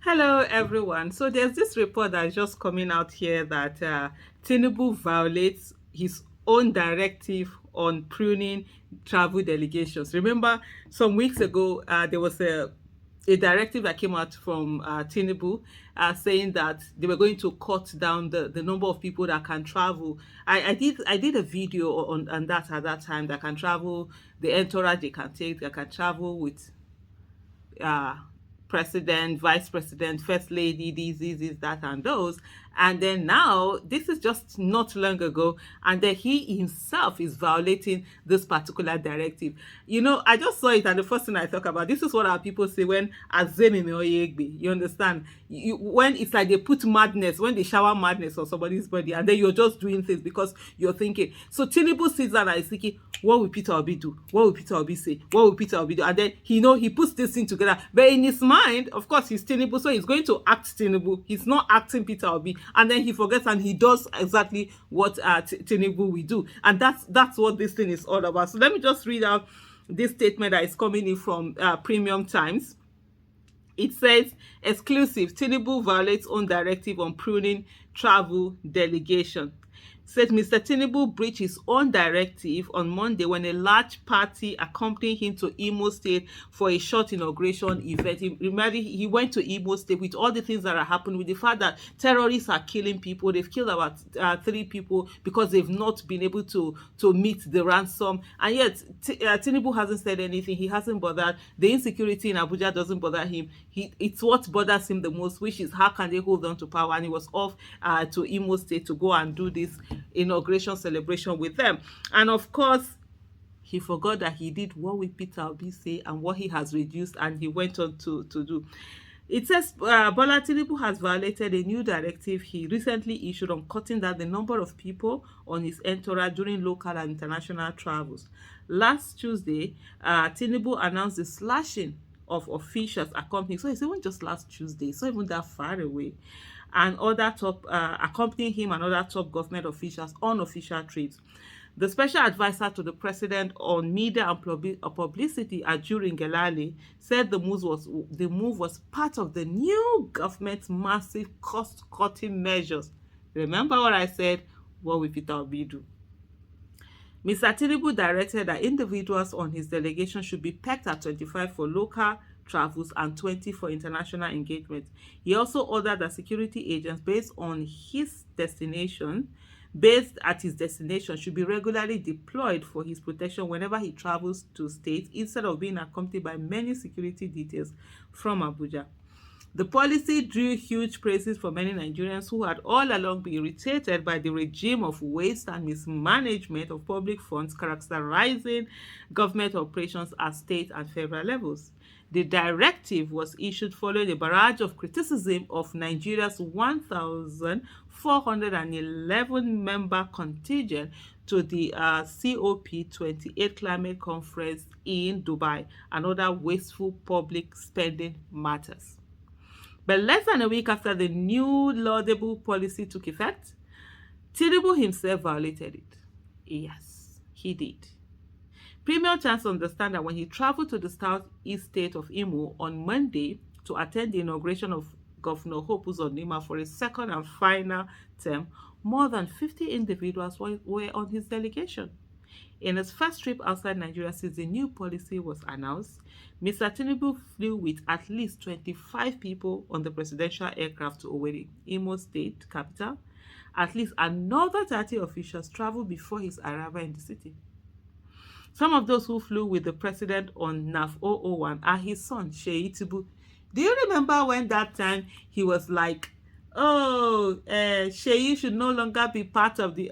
Hello, everyone. So there's this report that's just coming out here that Tinubu violates his own directive on pruning travel delegations. Remember, some weeks ago, there was a directive that came out from Tinubu saying that they were going to cut down the number of people that can travel. I did a video on that at that time that can travel, the entourage they can take, that can travel with uh, president, vice president, first lady, these, that, and those. And then now, this is just not long ago, and then he himself is violating this particular directive. I just saw it, and the first thing I talk about, this is what our people say when Azemi Oyegbe, you understand? When it's like they put madness, when they shower madness on somebody's body, and then you're just doing things because you're thinking. So Tinubu sits down and is thinking, what will Peter Obi do? What will Peter Obi say? What will Peter Obi do? And then he puts this thing together. But in his mind, of course, he's Tinubu, so he's going to act Tinubu. He's not acting Peter Obi, and then he forgets and he does exactly what Tinubu will do, and that's what this thing is all about. So let me just read out this statement that is coming in from Premium Times. It says, exclusive, Tinubu violates own directive on pruning travel delegation. Said Mr. Tinubu breached his own directive on Monday when a large party accompanied him to Imo State for a short inauguration event. Remember, he went to Imo State with all the things that are happening, with the fact that terrorists are killing people. They've killed about 3 people because they've not been able to meet the ransom. And yet, Tinubu hasn't said anything. He hasn't bothered. The insecurity in Abuja doesn't bother him. It's what bothers him the most, which is how can they hold on to power. And he was off to Imo State to go and do this inauguration celebration with them. And of course, he forgot that he did what will Peter Obi say and what he has reduced, and he went on to do. It says Bola Tinubu has violated a new directive he recently issued on cutting down the number of people on his entourage during local and international travels. Last Tuesday, Tinubu announced the slashing of officials accompanying. So it's even just last Tuesday, so even that far away. And other top accompanying him and other top government officials on official trips. The special advisor to the president on media and publicity, Ajuri Ngelale, said the move was part of the new government's massive cost-cutting measures. Remember what I said? What will Peter Obi do? Mr. Tinubu directed that individuals on his delegation should be pegged at 25 for local travels and 20 for international engagement. He also ordered that security agents based at his destination should be regularly deployed for his protection whenever he travels to states, instead of being accompanied by many security details from Abuja. The policy drew huge praises from many Nigerians who had all along been irritated by the regime of waste and mismanagement of public funds characterizing government operations at state and federal levels. The directive was issued following a barrage of criticism of Nigeria's 1,411-member contingent to the COP28 climate conference in Dubai and other wasteful public spending matters. But less than a week after the new laudable policy took effect, Tinubu himself violated it. Yes, he did. Premier Chance understand that when he traveled to the southeast state of Imo on Monday to attend the inauguration of Governor Hope Uzodinma for a second and final term, more than 50 individuals were on his delegation. In his first trip outside Nigeria since the new policy was announced, Mr. Tinubu flew with at least 25 people on the presidential aircraft to Owerri, Imo State capital. At least another 30 officials traveled before his arrival in the city. Some of those who flew with the president on NAF 001 are his son, Sheyi Tinubu. Do you remember when that time he was like, oh, Sheyi should no longer be part of the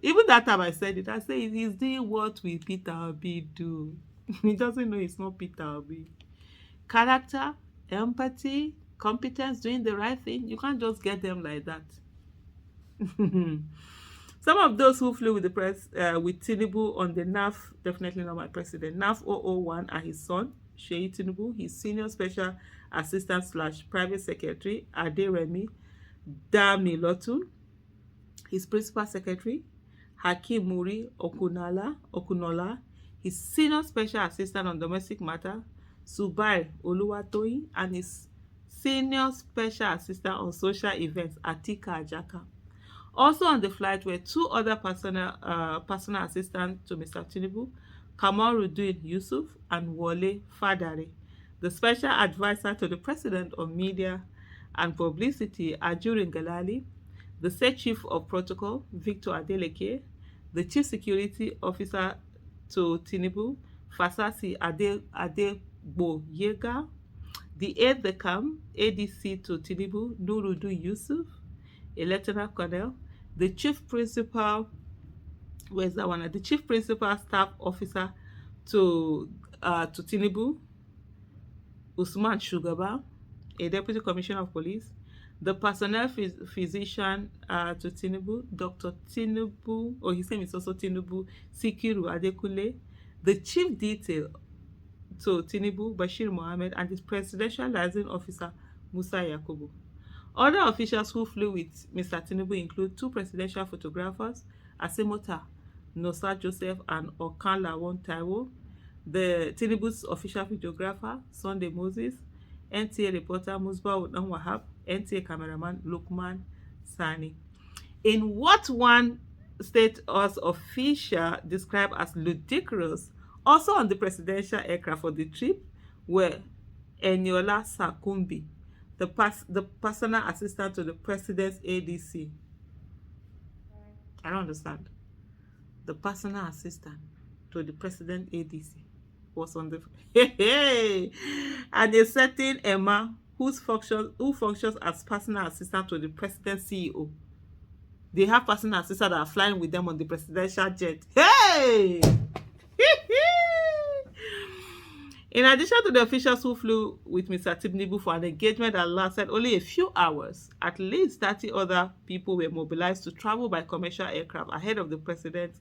even that time I said it. I said he's doing what will Peter Obi do. He doesn't know it's not Peter Obi. Character, empathy, competence, doing the right thing, you can't just get them like that. Some of those who flew with with Tinubu on the NAF, definitely not my president, NAF 001 are his son, Sheyi Tinubu, his senior special assistant / private secretary, Aderemi Damilotu, his principal secretary, Hakeem Muri Okunola, his senior special assistant on domestic matter, Subai Oluwatoyin, and his Senior Special Assistant on Social Events, Atika Ajaka. Also on the flight were two other personal assistants to Mr. Tinubu, Kamaruddin Yusuf and Wole Fadare. The special advisor to the president on media and publicity, Ajurin Galali, the state chief of protocol, Victor Adeleke, the chief security officer to Tinubu, Fasasi Adegboyega, the aide-de-camp, ADC to Tinubu, Nurudu Yusuf, a lieutenant colonel, the chief principal, where's that one? The chief principal staff officer to Tinubu, Usman Shugaba, a deputy commissioner of police, the personnel physician to Tinubu, Dr. Tinubu, or his name is also Tinubu, Sikiru Adekule, the chief detail to Tinubu, Bashir Mohammed, and his presidential liaison officer, Musa Yakubu. Other officials who flew with Mr. Tinubu include two presidential photographers, Asemota Nosa Joseph and Okan Lawon Taiwo, the Tinubu's official videographer, Sunday Moses, NTA reporter Musbah Udan Wahab, NTA cameraman Lukman Sani. In what one state house official described as ludicrous, also on the presidential aircraft for the trip were Eniola Sakumbi, the personal assistant to the president's ADC. I don't understand. The personal assistant to the president ADC was on the and a certain Emma who functions as personal assistant to the president's CEO. They have personal assistants that are flying with them on the presidential jet. Hey! In addition to the officials who flew with Mr. Tinubu for an engagement that lasted only a few hours, at least 30 other people were mobilized to travel by commercial aircraft ahead of the president,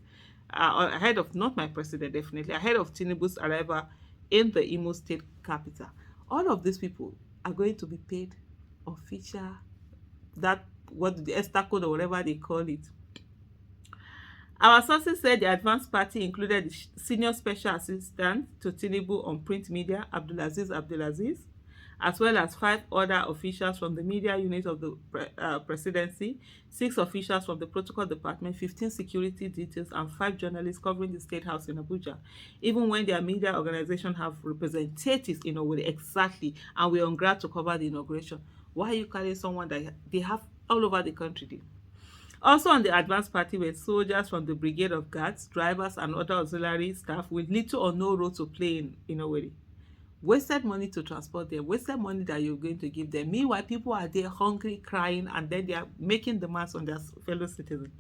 not my president, definitely, ahead of Tinubu's arrival in the Imo state capital. All of these people are going to be paid official, the ESTA code or whatever they call it. Our sources said the advance party included the senior special assistant to Tinubu on print media, Abdulaziz, as well as 5 other officials from the media unit of the presidency, 6 officials from the protocol department, 15 security details, and 5 journalists covering the State House in Abuja. Even when their media organization have representatives in Owerri, exactly, and we're on ground to cover the inauguration. Why are you carrying someone that they have all over the country? Also on the advance party were soldiers from the Brigade of Guards, drivers, and other auxiliary staff with little or no role to play in Owerri. Wasted money to transport them, wasted money that you're going to give them. Meanwhile, people are there hungry, crying, and then they are making demands on their fellow citizens.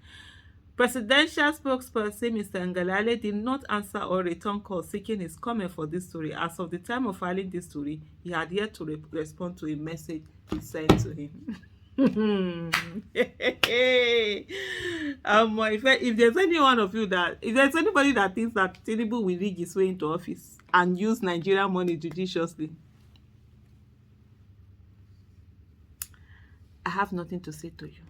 Presidential spokesperson Mr. Ngalale did not answer or return calls seeking his comment for this story. As of the time of filing this story, he had yet to respond to a message sent to him. If there's any one of you if there's anybody that thinks that Tinubu will rig his way into office and use Nigerian money judiciously, I have nothing to say to you.